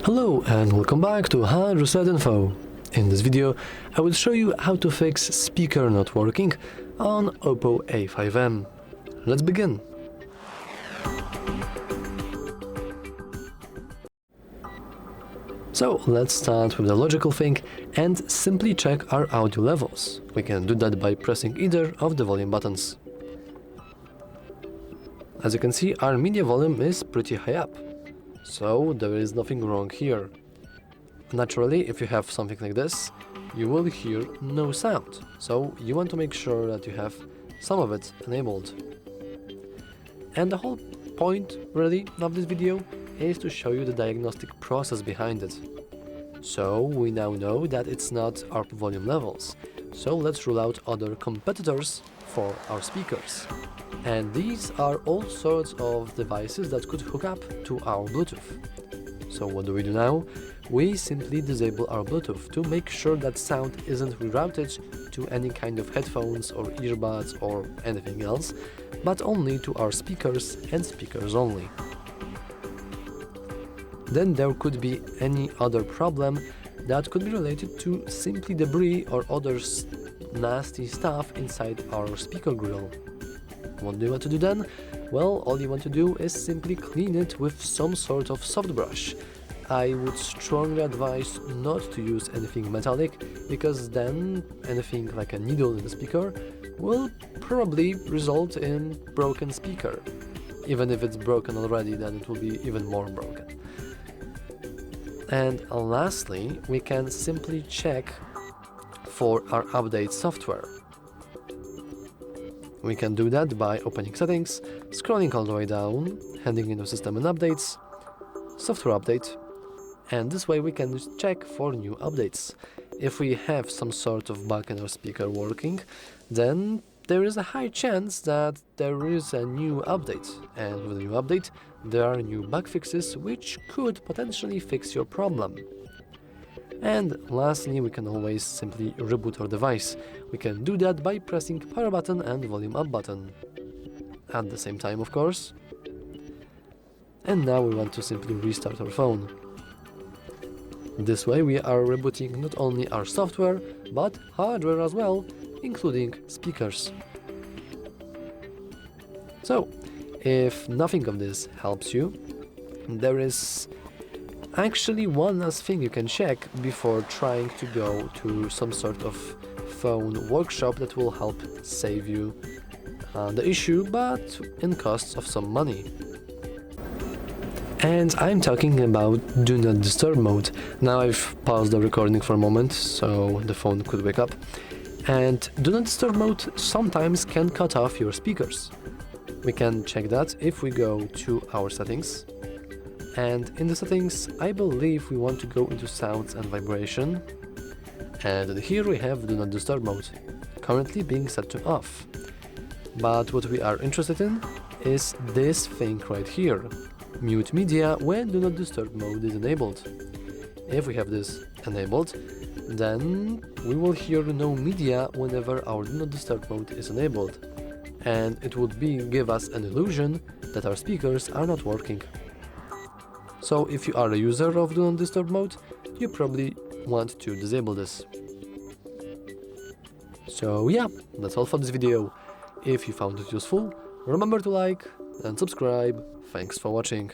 Hello and welcome back to Hard Reset Info. In this video I will show you how to fix speaker not working on OPPO A5m. Let's begin. So let's start with the logical thing and simply check our audio levels. We can do that by pressing either of the volume buttons. As you can see, our media volume is pretty high up, so there is nothing wrong here. Naturally, if you have something like this, you will hear no sound, so you want to make sure that you have some of it enabled. And the whole point, really, of this video is to show you the diagnostic process behind it. So we now know that it's not our volume levels, so let's rule out other competitors for our speakers. And these are all sorts of devices that could hook up to our Bluetooth. So what do we do now? We simply disable our Bluetooth to make sure that sound isn't rerouted to any kind of headphones or earbuds or anything else, but only to our speakers and speakers only. Then there could be any other problem that could be related to simply debris or other nasty stuff inside our speaker grill. What do you want to do then? Well, all you want to do is simply clean it with some sort of soft brush. I would strongly advise not to use anything metallic, because then anything like a needle in the speaker will probably result in broken speaker. Even if it's broken already, then it will be even more broken. And lastly, we can simply check for our update software. We can do that by opening settings, scrolling all the way down, heading into system and updates, software update, and this way we can just check for new updates. If we have some sort of bug in our speaker working, then there is a high chance that there is a new update, and with a new update there are new bug fixes which could potentially fix your problem. And lastly, we can always simply reboot our device. We can do that by pressing power button and volume up button at the same time, of course. And now we want to simply restart our phone. This way we are rebooting not only our software but hardware as well, including speakers. So, if nothing of this helps you, there is actually one last thing you can check before trying to go to some sort of phone workshop that will help save you the issue, but in costs of some money. And I'm talking about Do Not Disturb mode. Now I've paused the recording for a moment so the phone could wake up. And Do Not Disturb mode sometimes can cut off your speakers. We can check that if we go to our settings. And in the settings, I believe we want to go into sounds and vibration. And here we have Do Not Disturb mode, currently being set to off. But what we are interested in is this thing right here, mute media when Do Not Disturb mode is enabled. If we have this enabled, then we will hear no media whenever our Do Not Disturb mode is enabled. And it would give us an illusion that our speakers are not working. So if you are a user of Do Not Disturb mode, you probably want to disable this. So yeah, that's all for this video. If you found it useful, remember to like and subscribe. Thanks for watching.